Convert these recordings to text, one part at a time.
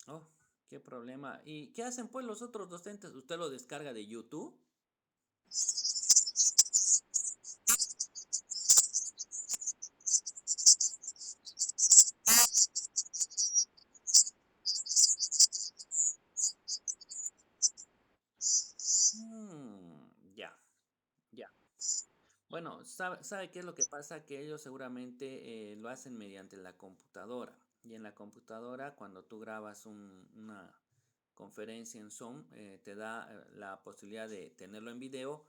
Oh, qué problema. ¿Y qué hacen pues los otros docentes? ¿Usted lo descarga de YouTube? Ya, ya. Bueno, ¿sabe qué es lo que pasa? Que ellos seguramente lo hacen mediante la computadora. Y en la computadora, cuando tú grabas una conferencia en Zoom, te da la posibilidad de tenerlo en video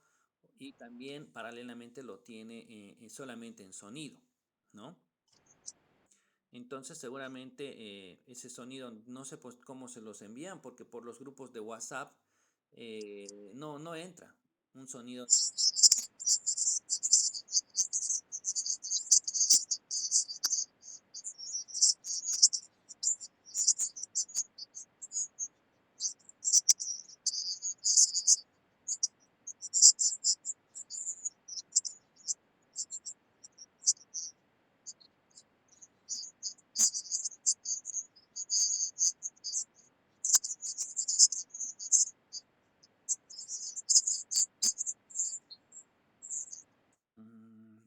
y también paralelamente lo tiene solamente en sonido, ¿no? Entonces seguramente ese sonido, no sé pues cómo se los envían, porque por los grupos de WhatsApp no entra un sonido.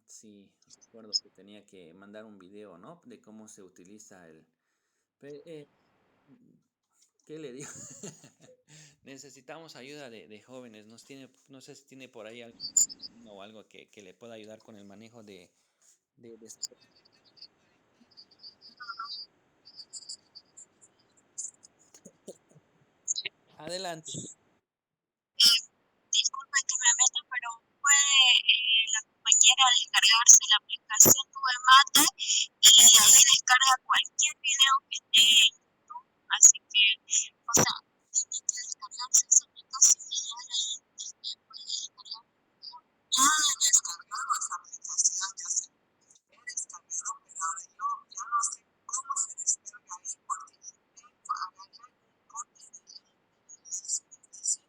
Sí, recuerdo que tenía que mandar un video, ¿no? De cómo se utiliza el... ¿Qué le digo? Necesitamos ayuda de jóvenes. No sé si tiene por ahí algo o algo que le pueda ayudar con el manejo de esto. Adelante. Disculpe que me meta, pero puede la compañera descargarse la aplicación Mate y ahí descarga cualquier video que esté en YouTube. Así que, o sea, tiene que descargarse esa aplicación y ya de ahí puede descargar. Ya he descargado esa aplicación, yo sé, he descargado, pero ahora yo ya no sé cómo se descarga ahí porque intento agarrar un copy de las explicaciones.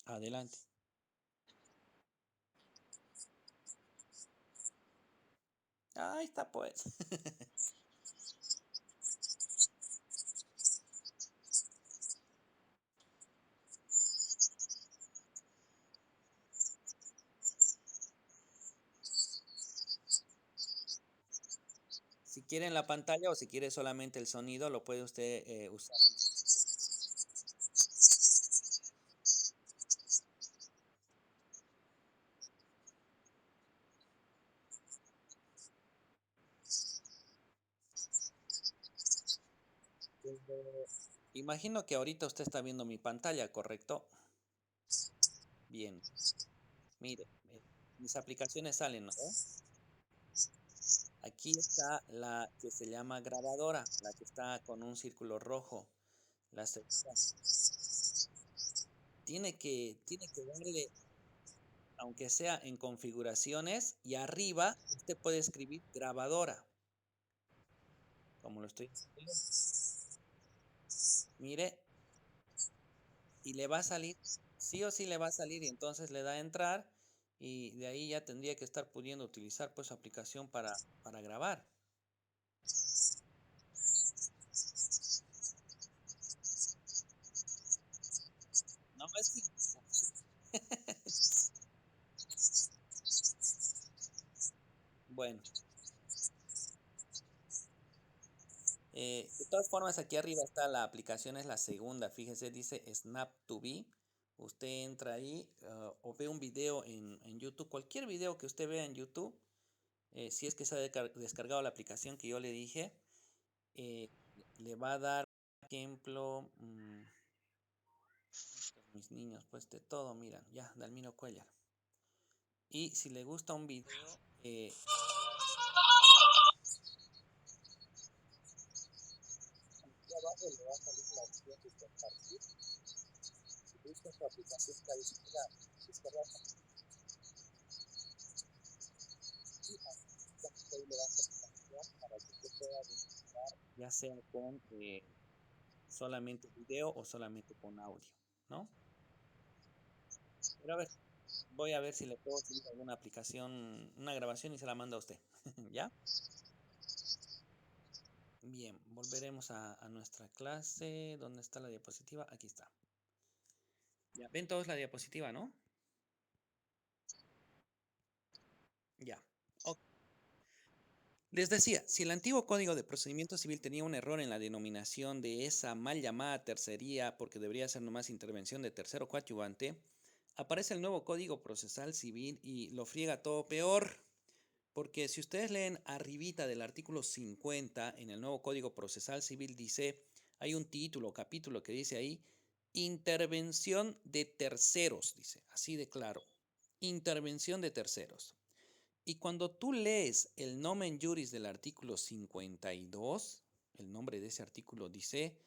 Adelante. Ahí está pues. Si quiere en la pantalla o si quiere solamente el sonido, lo puede usted usar. Imagino que ahorita usted está viendo mi pantalla, ¿correcto? Bien. Mire, mis aplicaciones salen, ¿no? Aquí está la que se llama grabadora, la que está con un círculo rojo. La segunda. Tiene que darle, aunque sea en configuraciones, y arriba usted puede escribir grabadora, como lo estoy haciendo. Mire, y le va a salir, sí o sí le va a salir, y entonces le da a entrar, y de ahí ya tendría que estar pudiendo utilizar pues su aplicación para grabar. No es que, bueno, de todas formas aquí arriba está la aplicación, es la segunda, fíjese, dice Snap to Be. Usted entra ahí o ve un video en YouTube, cualquier video que usted vea en YouTube, si es que se ha descargado la aplicación que yo le dije, eh, le va a dar, por ejemplo, mis niños, pues de todo, miran, ya, Dalmiro Cuellar. Y si le gusta un video, aquí abajo le va a salir la opción de compartir. Si busca su aplicación, la descarga y ahí le va a salir la opción para que usted pueda descargar. ya sea con solamente video o solamente con audio, ¿no? Pero a ver, voy a ver si le puedo subir alguna aplicación, una grabación y se la mando a usted, ¿ya? Bien, volveremos a nuestra clase. ¿Dónde está la diapositiva? Aquí está. Ya, ven todos la diapositiva, ¿no? Ya. Ok. Les decía, si el antiguo Código de Procedimiento Civil tenía un error en la denominación de esa mal llamada tercería, porque debería ser nomás intervención de tercero coadyuvante, aparece el nuevo Código Procesal Civil y lo friega todo peor. Porque si ustedes leen arribita del artículo 50 en el nuevo Código Procesal Civil dice, hay un título, capítulo que dice ahí, intervención de terceros, dice, así de claro, intervención de terceros. Y cuando tú lees el nomen juris del artículo 52, el nombre de ese artículo dice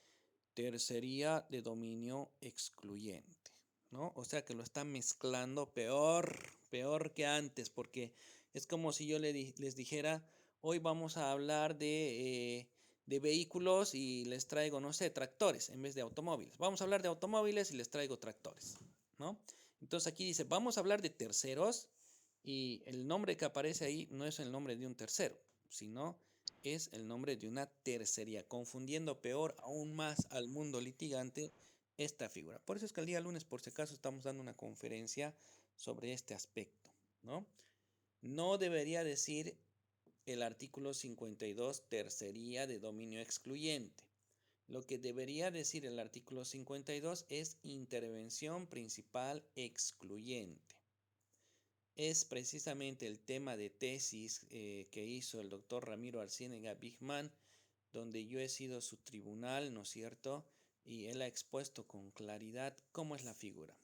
tercería de dominio excluyente, ¿no? O sea que lo está mezclando peor que antes, porque es como si yo les dijera, hoy vamos a hablar de vehículos y les traigo, no sé, tractores en vez de automóviles. Vamos a hablar de automóviles y les traigo tractores, ¿no? Entonces aquí dice, vamos a hablar de terceros y el nombre que aparece ahí no es el nombre de un tercero, sino es el nombre de una tercería, confundiendo peor aún más al mundo litigante esta figura. Por eso es que el día lunes, por si acaso, estamos dando una conferencia sobre este aspecto, ¿no? No debería decir el artículo 52 tercería de dominio excluyente. Lo que debería decir el artículo 52 es intervención principal excluyente. Es precisamente el tema de tesis que hizo el doctor Ramiro Arciénega Bigman, donde yo he sido su tribunal, ¿no es cierto? Y él ha expuesto con claridad cómo es la figura.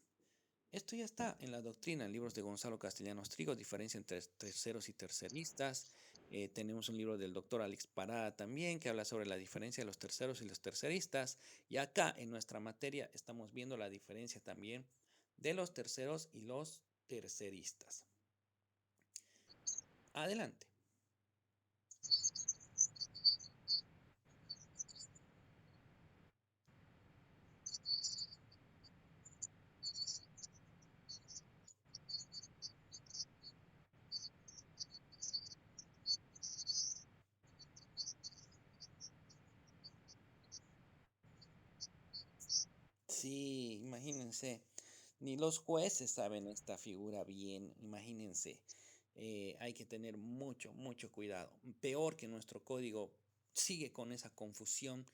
Esto ya está en la doctrina, en libros de Gonzalo Castellanos Trigo, diferencia entre terceros y terceristas. Tenemos un libro del doctor Alex Parada también, que habla sobre la diferencia de los terceros y los terceristas. Y acá en nuestra materia estamos viendo la diferencia también de los terceros y los terceristas. Adelante. Sí, imagínense, ni los jueces saben esta figura bien, imagínense. Hay que tener mucho cuidado. Peor que nuestro código sigue con esa confusión.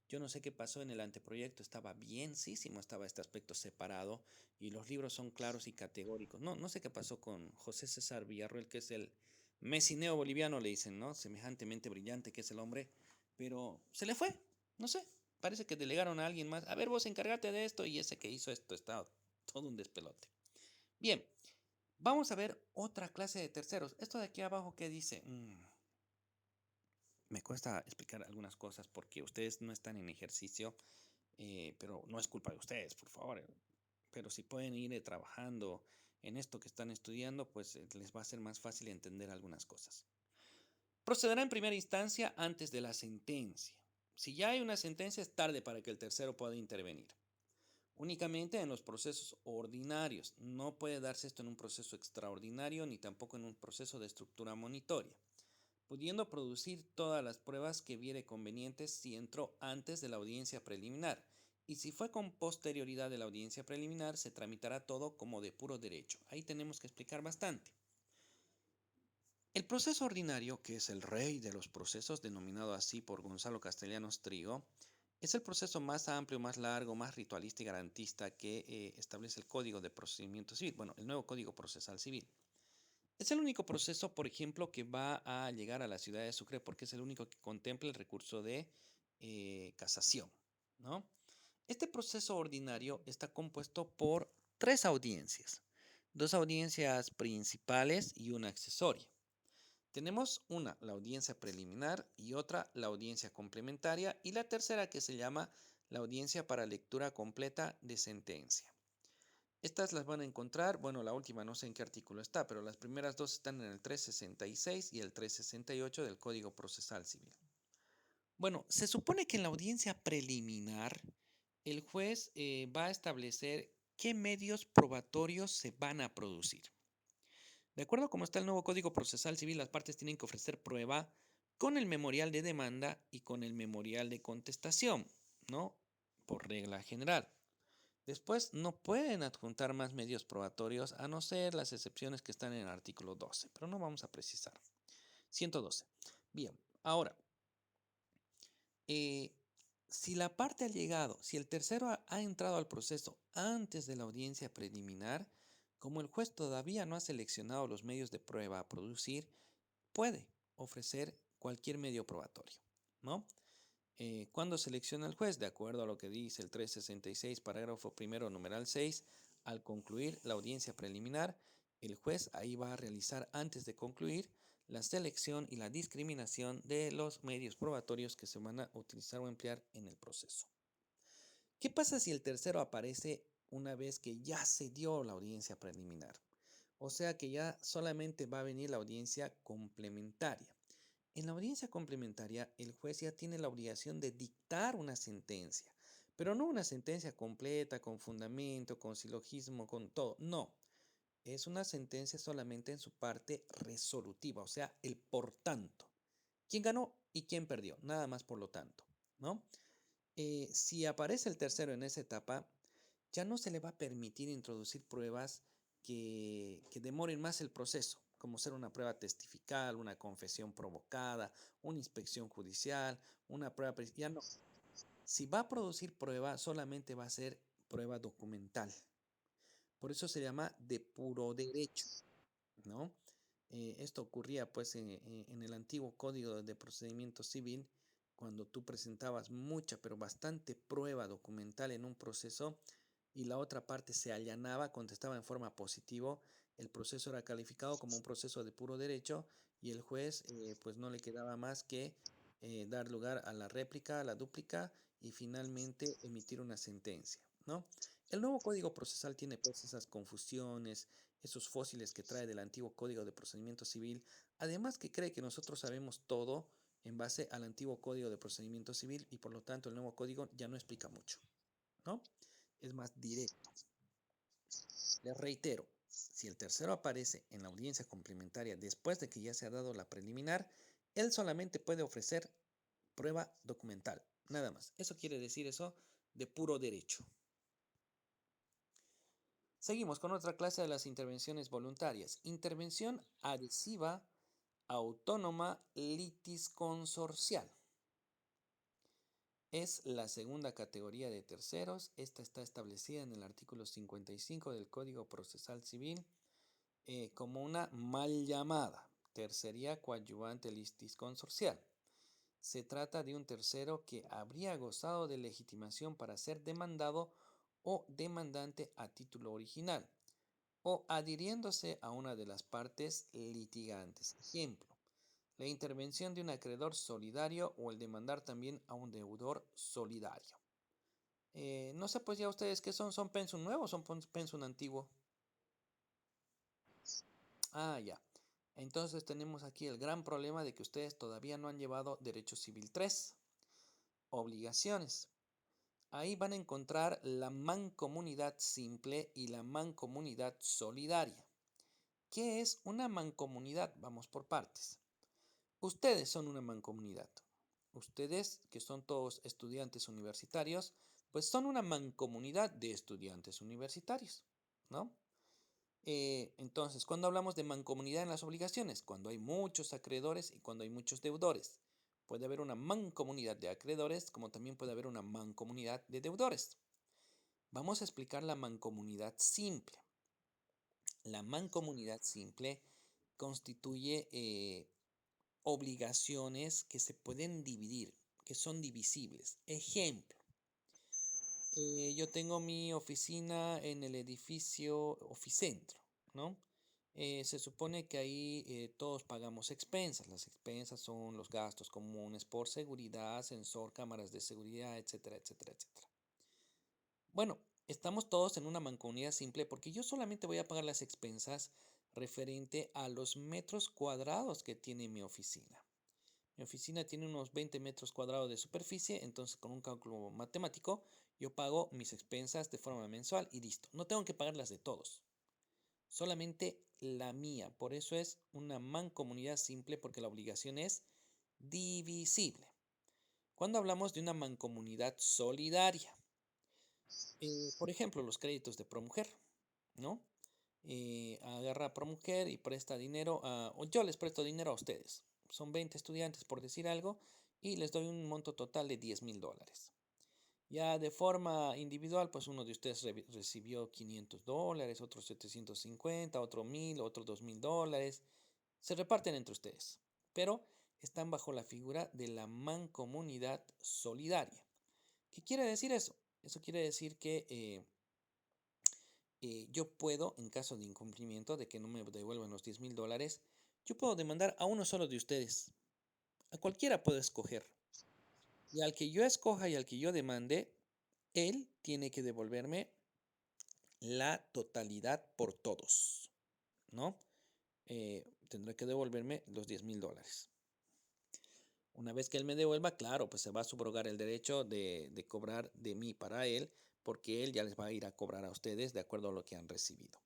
Yo no sé qué pasó en el anteproyecto, estaba bienísimo, estaba este aspecto separado y los libros son claros y categóricos. No sé qué pasó con José César Villarroel, que es el Messineo boliviano, le dicen, ¿no? Semejantemente brillante que es el hombre, pero se le fue, no sé. Parece que delegaron a alguien más. A ver, vos encárgate de esto y ese que hizo esto está todo un despelote. Bien, vamos a ver otra clase de terceros. Esto de aquí abajo, ¿qué dice? Me cuesta explicar algunas cosas porque ustedes no están en ejercicio, pero no es culpa de ustedes, por favor. Pero si pueden ir trabajando en esto que están estudiando, pues les va a ser más fácil entender algunas cosas. Procederá en primera instancia antes de la sentencia. Si ya hay una sentencia, es tarde para que el tercero pueda intervenir. Únicamente en los procesos ordinarios. No puede darse esto en un proceso extraordinario ni tampoco en un proceso de estructura monitoria, pudiendo producir todas las pruebas que viere convenientes si entró antes de la audiencia preliminar. Y si fue con posterioridad de la audiencia preliminar, se tramitará todo como de puro derecho. Ahí tenemos que explicar bastante. El proceso ordinario, que es el rey de los procesos, denominado así por Gonzalo Castellanos Trigo, es el proceso más amplio, más largo, más ritualista y garantista que establece el Código de Procedimiento Civil, bueno, el nuevo Código Procesal Civil. Es el único proceso, por ejemplo, que va a llegar a la ciudad de Sucre porque es el único que contempla el recurso de casación, ¿no? Este proceso ordinario está compuesto por tres audiencias, dos audiencias principales y una accesoria. Tenemos una, la audiencia preliminar, y otra, la audiencia complementaria, y la tercera que se llama la audiencia para lectura completa de sentencia. Estas las van a encontrar, bueno, la última no sé en qué artículo está, pero las primeras dos están en el 366 y el 368 del Código Procesal Civil. Bueno, se supone que en la audiencia preliminar, el juez va a establecer qué medios probatorios se van a producir. De acuerdo a cómo está el nuevo Código Procesal Civil, las partes tienen que ofrecer prueba con el memorial de demanda y con el memorial de contestación, ¿no? Por regla general. Después no pueden adjuntar más medios probatorios a no ser las excepciones que están en el artículo 12, pero no vamos a precisar. 112. Bien, ahora, eh, si la parte ha llegado, si el tercero ha entrado al proceso antes de la audiencia preliminar, como el juez todavía no ha seleccionado los medios de prueba a producir, puede ofrecer cualquier medio probatorio, ¿no? Cuando selecciona el juez, de acuerdo a lo que dice el 366, parágrafo primero, numeral 6, al concluir la audiencia preliminar, el juez ahí va a realizar, antes de concluir, la selección y la discriminación de los medios probatorios que se van a utilizar o emplear en el proceso. ¿Qué pasa si el tercero aparece una vez que ya se dio la audiencia preliminar? O sea que ya solamente va a venir la audiencia complementaria. En la audiencia complementaria, el juez ya tiene la obligación de dictar una sentencia, pero no una sentencia completa, con fundamento, con silogismo, con todo. No, es una sentencia solamente en su parte resolutiva, o sea, el por tanto. ¿Quién ganó y quién perdió? Nada más por lo tanto, ¿no? Si aparece el tercero en esa etapa, ya no se le va a permitir introducir pruebas que demoren más el proceso, como ser una prueba testifical, una confesión provocada, una inspección judicial, una prueba... Ya no. Si va a producir prueba, solamente va a ser prueba documental. Por eso se llama de puro derecho, ¿no? Esto ocurría pues en el antiguo Código de Procedimiento Civil, cuando tú presentabas mucha, pero bastante prueba documental en un proceso y la otra parte se allanaba, contestaba en forma positiva, el proceso era calificado como un proceso de puro derecho y el juez pues no le quedaba más que dar lugar a la réplica, a la dúplica y finalmente emitir una sentencia, ¿no? El nuevo Código Procesal tiene pues esas confusiones, esos fósiles que trae del antiguo Código de Procedimiento Civil, además que cree que nosotros sabemos todo en base al antiguo Código de Procedimiento Civil y por lo tanto el nuevo código ya no explica mucho, ¿no? Es más directo. Les reitero, si el tercero aparece en la audiencia complementaria después de que ya se ha dado la preliminar, él solamente puede ofrecer prueba documental, nada más. Eso quiere decir eso de puro derecho. Seguimos con otra clase de las intervenciones voluntarias. Intervención adhesiva autónoma litisconsorcial. Es la segunda categoría de terceros. Esta está establecida en el artículo 55 del Código Procesal Civil como una mal llamada tercería coadyuvante litisconsorcial. Se trata de un tercero que habría gozado de legitimación para ser demandado o demandante a título original o adhiriéndose a una de las partes litigantes. Ejemplo, la intervención de un acreedor solidario o el demandar también a un deudor solidario. No sé pues ya ustedes qué son pensum nuevo o son pensum antiguo. Ah, ya. Entonces tenemos aquí el gran problema de que ustedes todavía no han llevado Derecho Civil 3, obligaciones. Ahí van a encontrar la mancomunidad simple y la mancomunidad solidaria. ¿Qué es una mancomunidad? Vamos por partes. Ustedes son una mancomunidad. Ustedes, que son todos estudiantes universitarios, pues son una mancomunidad de estudiantes universitarios, ¿no? Entonces, ¿cuándo hablamos de mancomunidad en las obligaciones? Cuando hay muchos acreedores y cuando hay muchos deudores. Puede haber una mancomunidad de acreedores, como también puede haber una mancomunidad de deudores. Vamos a explicar la mancomunidad simple. La mancomunidad simple constituye obligaciones que se pueden dividir, que son divisibles. Ejemplo, yo tengo mi oficina en el edificio Oficentro, ¿no? Se supone que ahí todos pagamos expensas. Las expensas son los gastos comunes por seguridad, sensor, cámaras de seguridad, etcétera, etcétera, etcétera. Bueno, estamos todos en una mancomunidad simple porque yo solamente voy a pagar las expensas referente a los metros cuadrados que tiene mi oficina. Mi oficina tiene unos 20 metros cuadrados de superficie, entonces con un cálculo matemático yo pago mis expensas de forma mensual y listo. No tengo que pagar las de todos, solamente la mía. Por eso es una mancomunidad simple porque la obligación es divisible. Cuando hablamos de una mancomunidad solidaria, por ejemplo, los créditos de Promujer, ¿no? Agarra a Promujer y presta dinero o yo les presto dinero a ustedes. Son 20 estudiantes, por decir algo, y les doy un monto total de $10,000. Ya de forma individual, pues uno de ustedes recibió $500, otro 750, otro 1,000, otro $2,000. Se reparten entre ustedes, pero están bajo la figura de la mancomunidad solidaria. ¿Qué quiere decir eso? Eso quiere decir que yo puedo, en caso de incumplimiento, de que no me devuelvan los $10,000, yo puedo demandar a uno solo de ustedes. A cualquiera puedo escoger. Y al que yo escoja y al que yo demande, él tiene que devolverme la totalidad por todos, ¿no? Tendrá que devolverme los $10,000. Una vez que él me devuelva, claro, pues se va a subrogar el derecho de cobrar de mí para él, porque él ya les va a ir a cobrar a ustedes de acuerdo a lo que han recibido.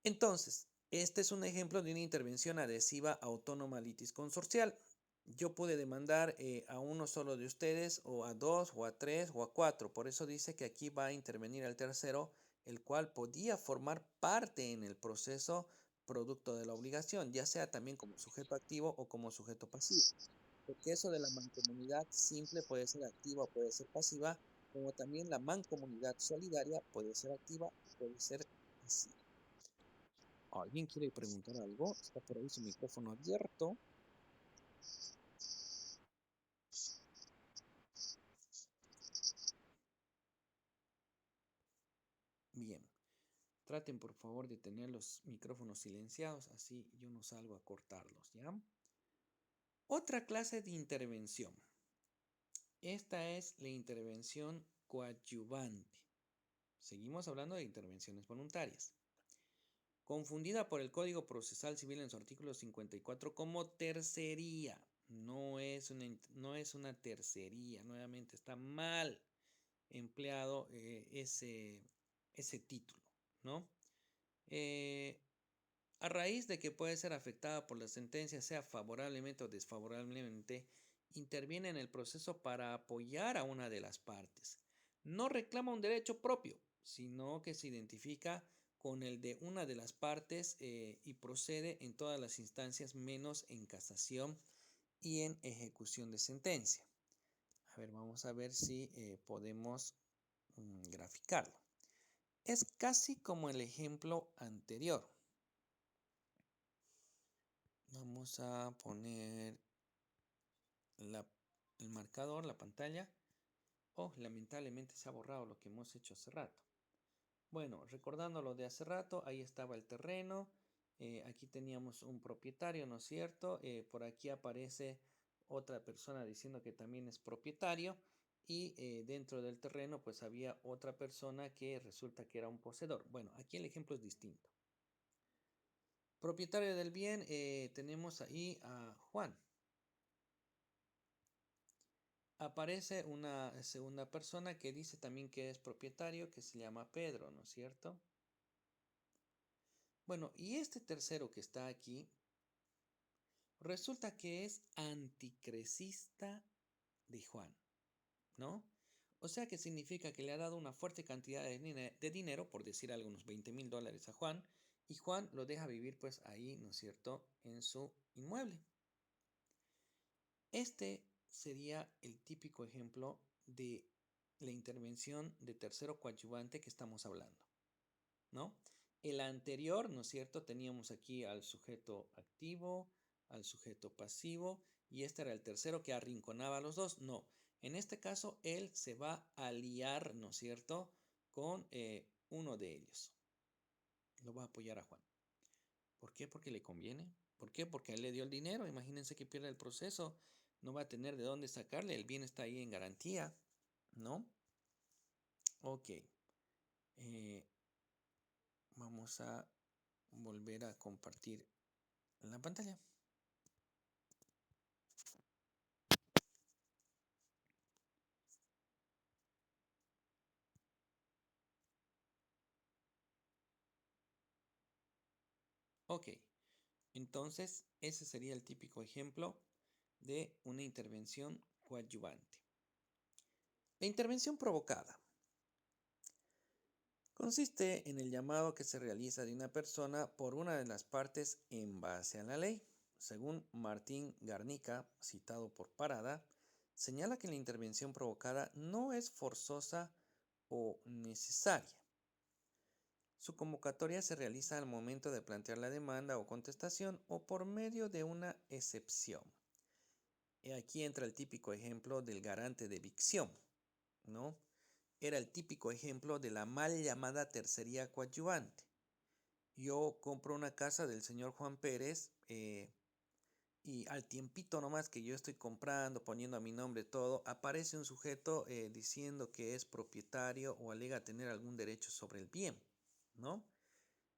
Entonces, este es un ejemplo de una intervención adhesiva autónoma litis consorcial. Yo pude demandar a uno solo de ustedes, o a dos, o a tres, o a cuatro. Por eso dice que aquí va a intervenir el tercero, el cual podía formar parte en el proceso producto de la obligación, ya sea también como sujeto activo o como sujeto pasivo. Porque eso de la mancomunidad simple puede ser activa o puede ser pasiva, como también la mancomunidad solidaria puede ser activa o puede ser pasiva. ¿Alguien quiere preguntar algo? Está por ahí su micrófono abierto. Bien. Traten por favor de tener los micrófonos silenciados, así yo no salgo a cortarlos, ¿ya? Otra clase de intervención. Esta es la intervención coadyuvante. Seguimos hablando de intervenciones voluntarias. Confundida por el Código Procesal Civil en su artículo 54 como tercería. No es una tercería, nuevamente está mal empleado ese título, ¿no? A raíz de que puede ser afectada por la sentencia, sea favorablemente o desfavorablemente, interviene en el proceso para apoyar a una de las partes. No reclama un derecho propio, sino que se identifica con el de una de las partes y procede en todas las instancias menos en casación y en ejecución de sentencia. A ver, vamos a ver si podemos graficarlo. Es casi como el ejemplo anterior. Vamos a poner el marcador, la pantalla. Oh, lamentablemente se ha borrado lo que hemos hecho hace rato. Bueno, recordando lo de hace rato, ahí estaba el terreno. Aquí teníamos un propietario, ¿no es cierto? Por aquí aparece otra persona diciendo que también es propietario. Y dentro del terreno, pues había otra persona que resulta que era un poseedor. Bueno, aquí el ejemplo es distinto. Propietario del bien, tenemos ahí a Juan. Aparece una segunda persona que dice también que es propietario, que se llama Pedro, ¿no es cierto? Bueno, y este tercero que está aquí, resulta que es anticresista de Juan, ¿no? O sea que significa que le ha dado una fuerte cantidad de dinero, por decir algunos $20,000 a Juan, y Juan lo deja vivir pues ahí, ¿no es cierto?, en su inmueble. Este sería el típico ejemplo de la intervención de tercero coadyuvante que estamos hablando, ¿no? El anterior, ¿no es cierto? Teníamos aquí al sujeto activo, al sujeto pasivo, y este era el tercero que arrinconaba a los dos. No, en este caso él se va a aliar, ¿no es cierto?, con uno de ellos. Lo va a apoyar a Juan. ¿Por qué? Porque le conviene. ¿Por qué? Porque a él le dio el dinero. Imagínense que pierde el proceso. No va a tener de dónde sacarle. El bien está ahí en garantía, ¿no? Ok. Vamos a volver a compartir la pantalla. Ok, entonces ese sería el típico ejemplo de una intervención coadyuvante. La intervención provocada consiste en el llamado que se realiza de una persona por una de las partes en base a la ley. Según Martín Garnica, citado por Parada, señala que la intervención provocada no es forzosa o necesaria. Su convocatoria se realiza al momento de plantear la demanda o contestación o por medio de una excepción. Y aquí entra el típico ejemplo del garante de evicción, ¿no? Era el típico ejemplo de la mal llamada tercería coadyuvante. Yo compro una casa del señor Juan Pérez y al tiempito nomás que yo estoy comprando, poniendo a mi nombre todo, aparece un sujeto diciendo que es propietario o alega tener algún derecho sobre el bien, ¿no?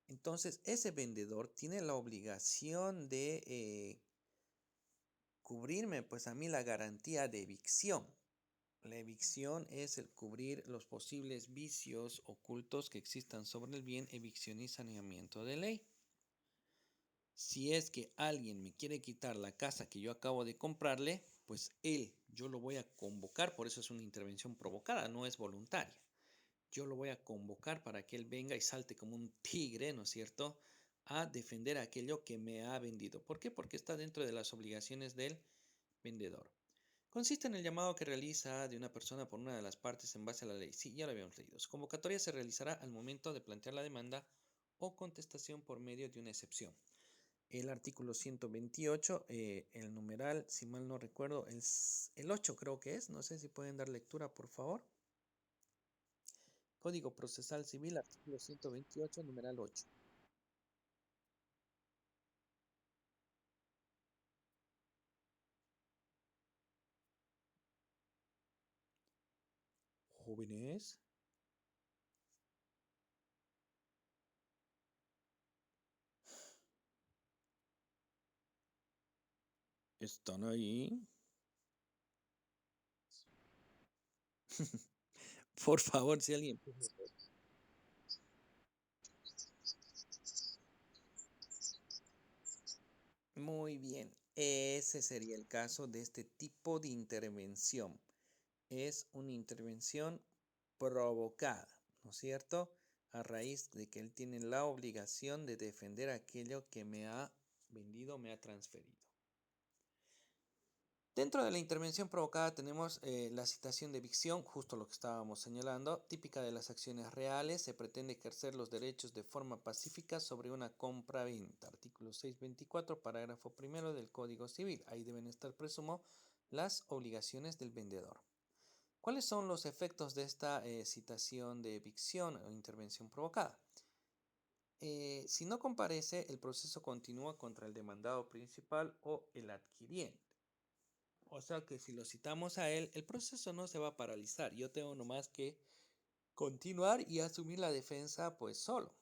Entonces, ese vendedor tiene la obligación de cubrirme, pues a mí la garantía de evicción. La evicción es el cubrir los posibles vicios ocultos que existan sobre el bien, evicción y saneamiento de ley. Si es que alguien me quiere quitar la casa que yo acabo de comprarle, pues yo lo voy a convocar, por eso es una intervención provocada, no es voluntaria. Yo lo voy a convocar para que él venga y salte como un tigre, ¿no es cierto?, a defender aquello que me ha vendido. ¿Por qué? Porque está dentro de las obligaciones del vendedor. Consiste en el llamado que realiza de una persona por una de las partes en base a la ley. Sí, ya lo habíamos leído. Su convocatoria se realizará al momento de plantear la demanda o contestación por medio de una excepción. El artículo 128, el numeral, si mal no recuerdo, el 8 creo que es. No sé si pueden dar lectura, por favor. Código Procesal Civil, artículo 128, numeral 8. Jóvenes, ¿están ahí? Por favor, si alguien... Muy bien, ese sería el caso de este tipo de intervención. Es una intervención provocada, ¿no es cierto? A raíz de que él tiene la obligación de defender aquello que me ha vendido, me ha transferido. Dentro de la intervención provocada tenemos la citación de evicción, justo lo que estábamos señalando, típica de las acciones reales. Se pretende ejercer los derechos de forma pacífica sobre una compra-venta. Artículo 624, parágrafo primero del Código Civil. Ahí deben estar, presumo, las obligaciones del vendedor. ¿Cuáles son los efectos de esta citación de evicción o intervención provocada? Si no comparece, el proceso continúa contra el demandado principal o el adquiriente. O sea que si lo citamos a él, el proceso no se va a paralizar. Yo tengo nomás que continuar y asumir la defensa pues solo.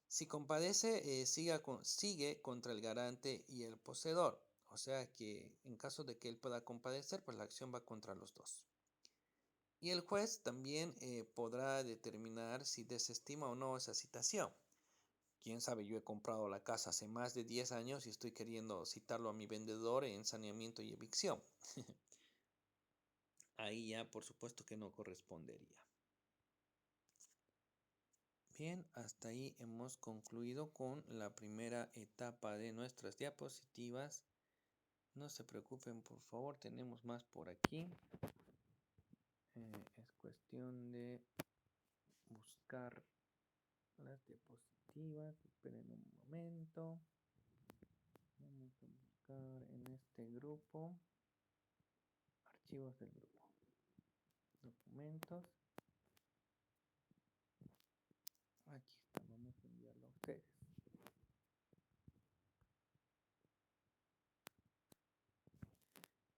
Si compadece, sigue contra el garante y el poseedor. O sea que en caso de que él pueda compadecer, pues la acción va contra los dos. Y el juez también podrá determinar si desestima o no esa citación. Quién sabe, yo he comprado la casa hace más de 10 años y estoy queriendo citarlo a mi vendedor en saneamiento y evicción. Ahí ya por supuesto que no correspondería. Bien, hasta ahí hemos concluido con la primera etapa de nuestras diapositivas. No se preocupen, por favor, tenemos más por aquí. Es cuestión de buscar las diapositivas. Esperen un momento. Vamos a buscar en este grupo archivos del grupo, documentos. Aquí está, vamos a enviarlo a ustedes.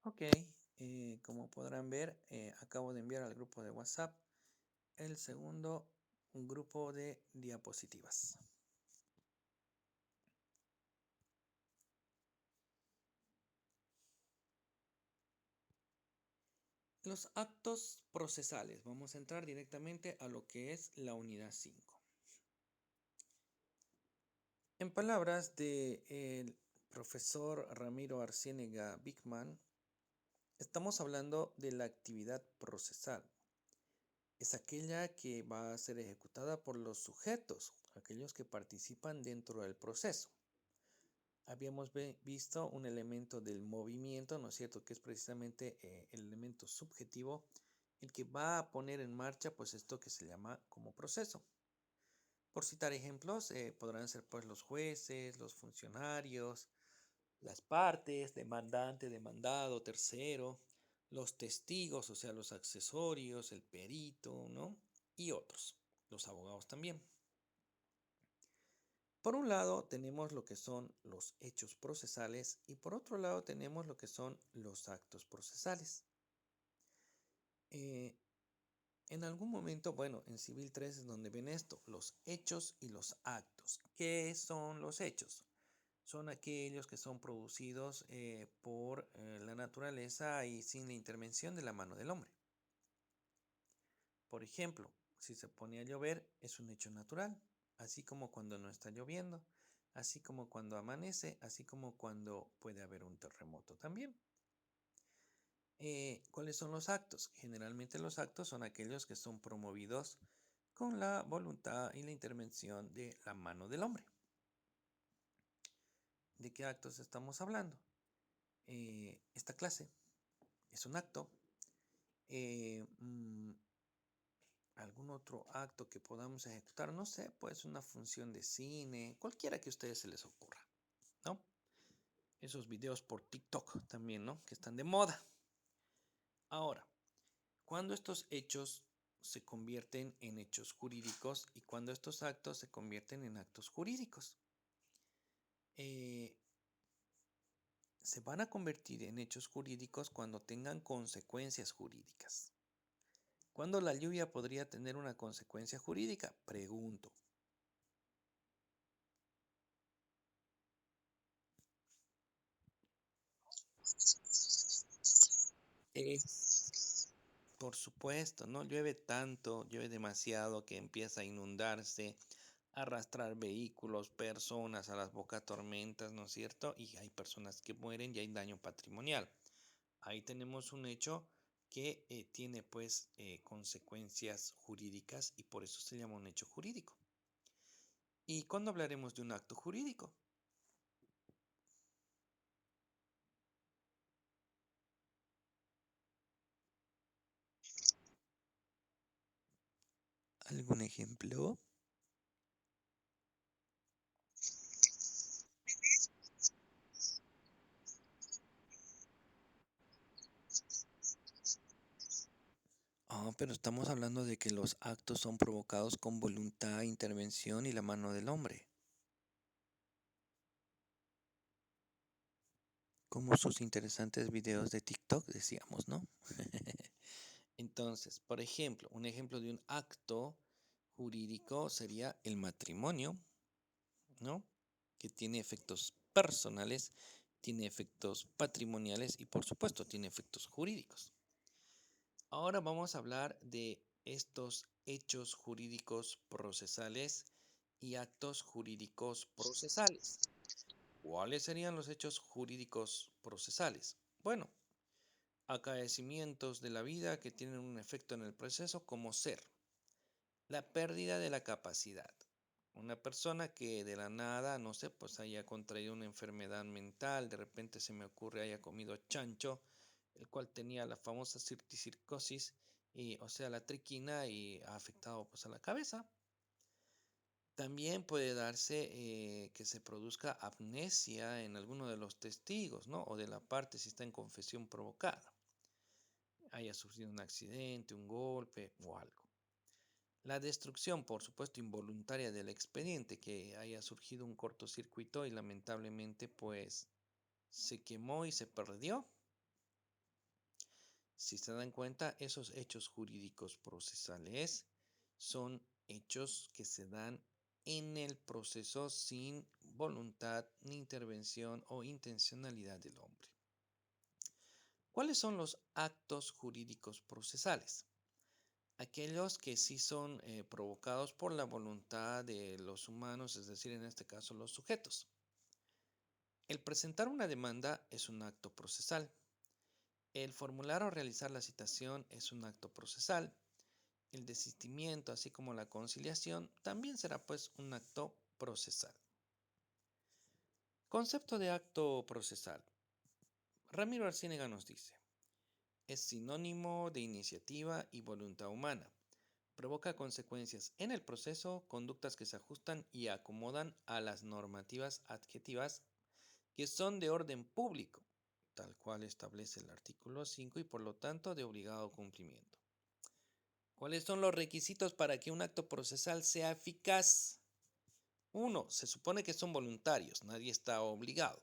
Ok, como podrán ver, acabo de enviar al grupo de WhatsApp el segundo grupo de diapositivas. Los actos procesales. Vamos a entrar directamente a lo que es la unidad 5. En palabras de el profesor Ramiro Arciénega Bigman, estamos hablando de la actividad procesal. Es aquella que va a ser ejecutada por los sujetos, aquellos que participan dentro del proceso. Habíamos visto un elemento del movimiento, ¿no es cierto?, que es precisamente el elemento subjetivo, el que va a poner en marcha pues esto que se llama como proceso. Por citar ejemplos, podrán ser pues los jueces, los funcionarios, las partes, demandante, demandado, tercero, los testigos, o sea, los accesorios, el perito, ¿no? Y otros, los abogados también. Por un lado tenemos lo que son los hechos procesales y por otro lado tenemos lo que son los actos procesales. Eh, en algún momento, bueno, en Civil 3 es donde ven esto, los hechos y los actos. ¿Qué son los hechos? Son aquellos que son producidos por la naturaleza y sin la intervención de la mano del hombre. Por ejemplo, si se pone a llover, es un hecho natural, así como cuando no está lloviendo, así como cuando amanece, así como cuando puede haber un terremoto también. ¿Cuáles son los actos? Generalmente los actos son aquellos que son promovidos con la voluntad y la intervención de la mano del hombre. ¿De qué actos estamos hablando? Esta clase es un acto. Eh, mm, Algún otro acto que podamos ejecutar, no sé, pues una función de cine, cualquiera que a ustedes se les ocurra, ¿no? Esos videos por TikTok también, ¿no? Que están de moda. Ahora, cuando estos hechos se convierten en hechos jurídicos y cuando estos actos se convierten en actos jurídicos, eh, se van a convertir en hechos jurídicos cuando tengan consecuencias jurídicas. ¿Cuándo la lluvia podría tener una consecuencia jurídica? Pregunto. Por supuesto, ¿no? Llueve tanto, llueve demasiado que empieza a inundarse, a arrastrar vehículos, personas a las bocatormentas, ¿no es cierto? Y hay personas que mueren y hay daño patrimonial. Ahí tenemos un hecho que tiene pues consecuencias jurídicas y por eso se llama un hecho jurídico. ¿Y cuándo hablaremos de un acto jurídico? ¿Algún ejemplo? Pero estamos hablando de que los actos son provocados con voluntad, intervención y la mano del hombre, como sus interesantes videos de TikTok, decíamos, ¿no? Entonces, por ejemplo, un ejemplo de un acto jurídico sería el matrimonio, ¿no? Que tiene efectos personales, tiene efectos patrimoniales y por supuesto tiene efectos jurídicos. Ahora vamos a hablar de estos hechos jurídicos procesales y actos jurídicos procesales. ¿Cuáles serían los hechos jurídicos procesales? Bueno, acaecimientos de la vida que tienen un efecto en el proceso como ser la pérdida de la capacidad. Una persona que de la nada, no sé, pues haya contraído una enfermedad mental, de repente se me ocurre haya comido chancho, el cual tenía la famosa circosis, y, o sea, la triquina y ha afectado pues a la cabeza. También puede darse que se produzca amnesia en alguno de los testigos, ¿no? O de la parte si está en confesión provocada. Haya sufrido un accidente, un golpe o algo. La destrucción, por supuesto, involuntaria del expediente, que haya surgido un cortocircuito y lamentablemente pues se quemó y se perdió. Si se dan cuenta, esos hechos jurídicos procesales son hechos que se dan en el proceso sin voluntad ni intervención o intencionalidad del hombre. ¿Cuáles son los actos jurídicos procesales? aquellos que sí son provocados por la voluntad de los humanos, es decir, en este caso los sujetos. El presentar una demanda es un acto procesal. El formular o realizar la citación es un acto procesal. El desistimiento, así como la conciliación, también será pues un acto procesal. Concepto de acto procesal. Ramiro Arcínaga nos dice, es sinónimo de iniciativa y voluntad humana. Provoca consecuencias en el proceso, conductas que se ajustan y acomodan a las normativas adjetivas que son de orden público, tal cual establece el artículo 5 y por lo tanto de obligado cumplimiento. ¿Cuáles son los requisitos para que un acto procesal sea eficaz? Uno, se supone que son voluntarios, nadie está obligado.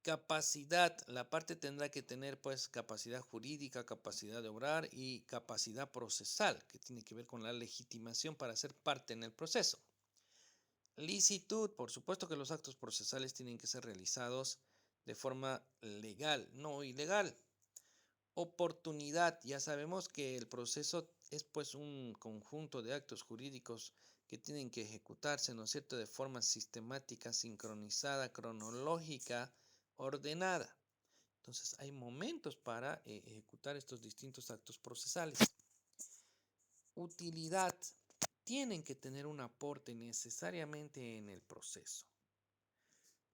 Capacidad, la parte tendrá que tener pues capacidad jurídica, capacidad de obrar y capacidad procesal, que tiene que ver con la legitimación para ser parte en el proceso. Licitud, por supuesto que los actos procesales tienen que ser realizados de forma legal, no ilegal. Oportunidad, ya sabemos que el proceso es pues un conjunto de actos jurídicos que tienen que ejecutarse, ¿no es cierto?, de forma sistemática, sincronizada, cronológica, ordenada. Entonces hay momentos para ejecutar estos distintos actos procesales. Utilidad, tienen que tener un aporte necesariamente en el proceso.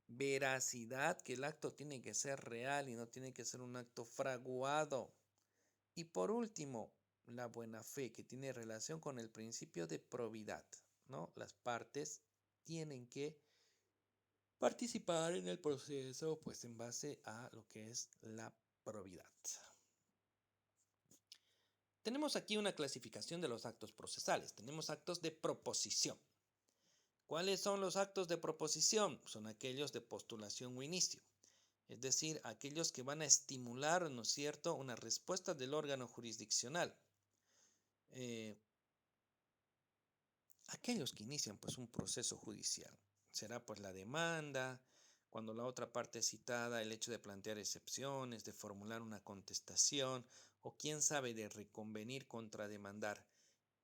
Veracidad, que el acto tiene que ser real y no tiene que ser un acto fraguado. Y por último, la buena fe, que tiene relación con el principio de probidad, ¿no? Las partes tienen que participar en el proceso, pues en base a lo que es la probidad. Tenemos aquí una clasificación de los actos procesales. Tenemos actos de proposición. ¿Cuáles son los actos de proposición? Son aquellos de postulación o inicio. Es decir, aquellos que van a estimular, ¿no es cierto?, una respuesta del órgano jurisdiccional. Aquellos que inician pues un proceso judicial. Será pues la demanda, cuando la otra parte es citada, el hecho de plantear excepciones, de formular una contestación o quién sabe de reconvenir contra demandar.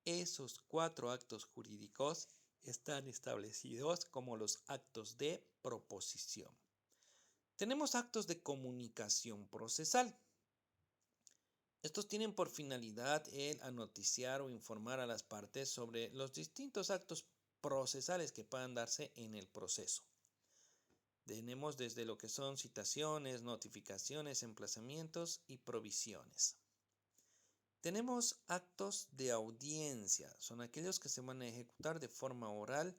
Esos 4 actos jurídicos están establecidos como los actos de proposición. Tenemos actos de comunicación procesal. Estos tienen por finalidad el anoticiar o informar a las partes sobre los distintos actos procesales que puedan darse en el proceso. Tenemos desde lo que son citaciones, notificaciones, emplazamientos y provisiones. Tenemos actos de audiencia, son aquellos que se van a ejecutar de forma oral,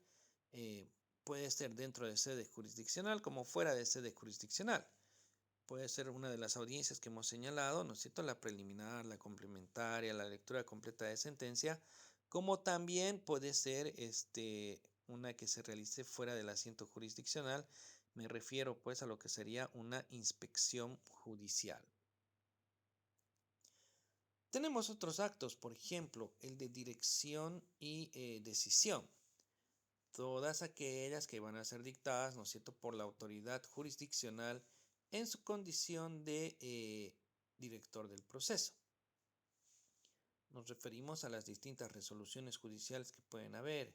puede ser dentro de sede jurisdiccional como fuera de sede jurisdiccional. Puede ser una de las audiencias que hemos señalado, ¿no es cierto?, la preliminar, la complementaria, la lectura completa de sentencia, como también puede ser una que se realice fuera del asiento jurisdiccional. Me refiero pues a lo que sería una inspección judicial. Tenemos otros actos, por ejemplo, el de dirección y decisión. Todas aquellas que van a ser dictadas, ¿no es cierto?, por la autoridad jurisdiccional en su condición de director del proceso. Nos referimos a las distintas resoluciones judiciales que pueden haber,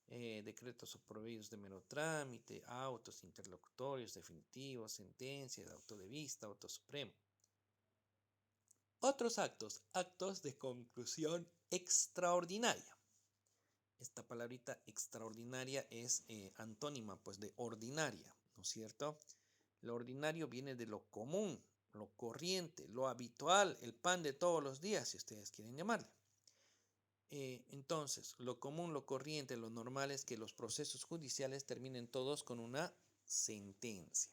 decretos o proveídos de mero trámite, autos interlocutorios definitivos, sentencias, auto de vista, auto supremo. Otros actos, actos de conclusión extraordinaria. Esta palabrita extraordinaria es antónima pues de ordinaria, ¿no es cierto? Lo ordinario viene de lo común, lo corriente, lo habitual, el pan de todos los días, si ustedes quieren llamarle. Entonces, lo común, lo corriente, lo normal es que los procesos judiciales terminen todos con una sentencia.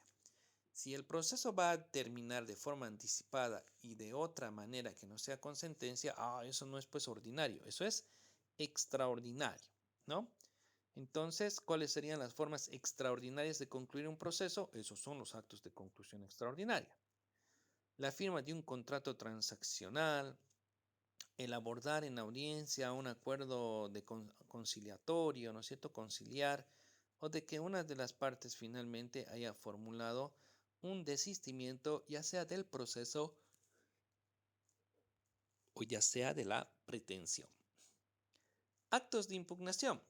Si el proceso va a terminar de forma anticipada y de otra manera que no sea con sentencia, eso no es pues ordinario, eso es extraordinario, ¿no? Entonces, ¿cuáles serían las formas extraordinarias de concluir un proceso? Esos son los actos de conclusión extraordinaria. La firma de un contrato transaccional, el abordar en audiencia un acuerdo de conciliatorio, ¿no es cierto?, conciliar, o de que una de las partes finalmente haya formulado un desistimiento, ya sea del proceso o ya sea de la pretensión. Actos de impugnación.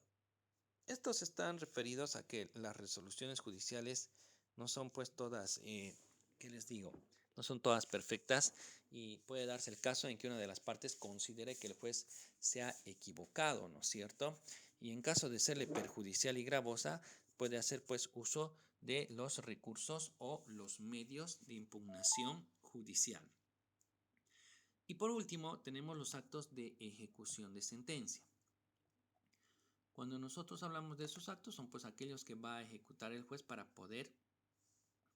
Estos están referidos a que las resoluciones judiciales no son pues todas, ¿qué les digo? No son todas perfectas y puede darse el caso en que una de las partes considere que el juez se ha equivocado, ¿no es cierto? Y en caso de serle perjudicial y gravosa, puede hacer pues uso de los recursos o los medios de impugnación judicial. Y por último, tenemos los actos de ejecución de sentencia. Cuando nosotros hablamos de esos actos, son pues aquellos que va a ejecutar el juez para poder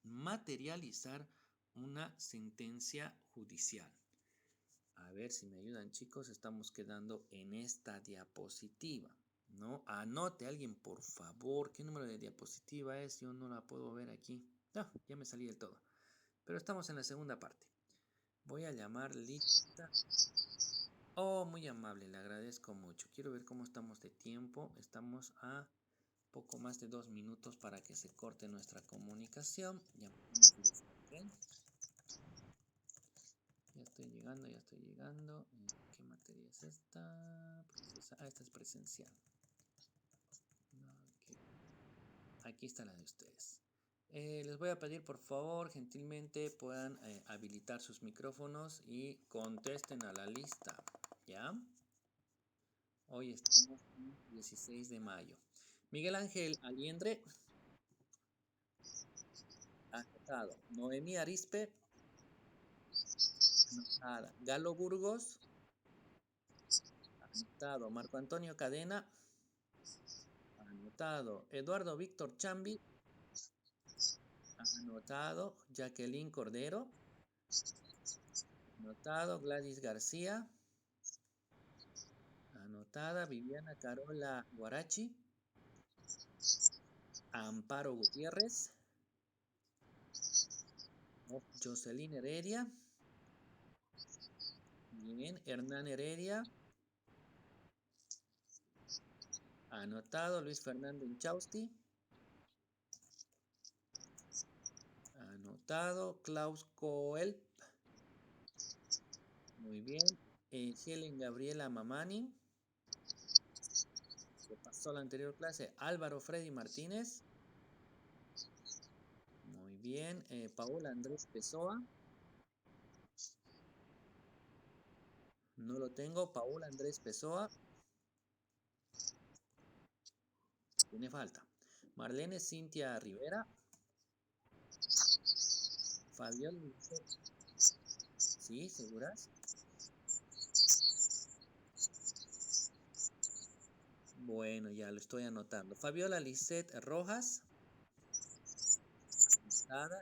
materializar una sentencia judicial. A ver si me ayudan, chicos, estamos quedando en esta diapositiva, ¿no? Anote alguien, por favor, ¿qué número de diapositiva es? Yo no la puedo ver aquí. No, ya me salí del todo. Pero estamos en la segunda parte. Voy a llamar lista. Oh, muy amable, le agradezco mucho. Quiero ver cómo estamos de tiempo. Estamos a poco más de 2 minutos para que se corte nuestra comunicación. Ya estoy llegando, ya estoy llegando. ¿Qué materia es esta? Esta es presencial. Okay. Aquí está la de ustedes. Les voy a pedir por favor, gentilmente, puedan habilitar sus micrófonos y contesten a la lista. ¿Ya? Hoy estamos el 16 de mayo. Miguel Ángel Aliendre. Anotado. Noemí Arispe. Anotada. Galo Burgos. Anotado. Marco Antonio Cadena. Anotado. Eduardo Víctor Chambi. Anotado. Jacqueline Cordero. Anotado. Gladys García. Anotada. Viviana Carola Guarachi. Amparo Gutiérrez. Jocelyn Heredia. Bien. Hernán Heredia. Anotado. Luis Fernando Inchausti. Anotado. Klaus Coelp. Muy bien. Helen Gabriela Mamani. Se pasó la anterior clase. Álvaro Freddy Martínez. Muy bien. Paola Andrés Pessoa. No lo tengo. Paola Andrés Pessoa. Tiene falta. Marlene Cintia Rivera. Fabiola. ¿Sí? ¿Seguras? Bueno, ya lo estoy anotando. Fabiola Lisset Rojas.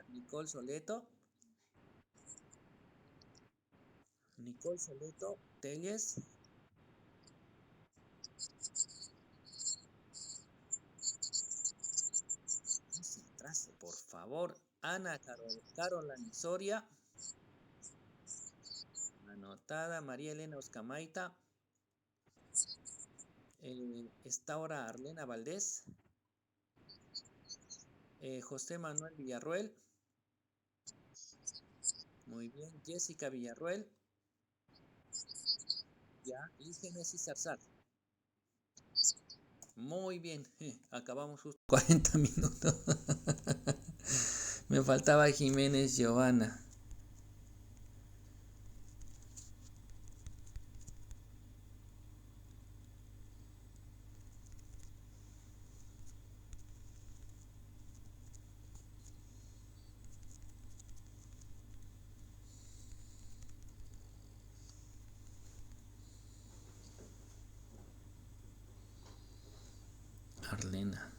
Nicole Soleto. Nicole Soleto Telles. Concentrarse, por favor. Ana Caroline Soria. Anotada. María Elena Oscamaita. Está ahora Arlena Valdés. José Manuel Villarruel. Muy bien. Jessica Villarruel. Ya. Y Génesis Zarzar. Muy bien. Acabamos justo 40 minutos. Me faltaba Jiménez Giovanna. Arlena.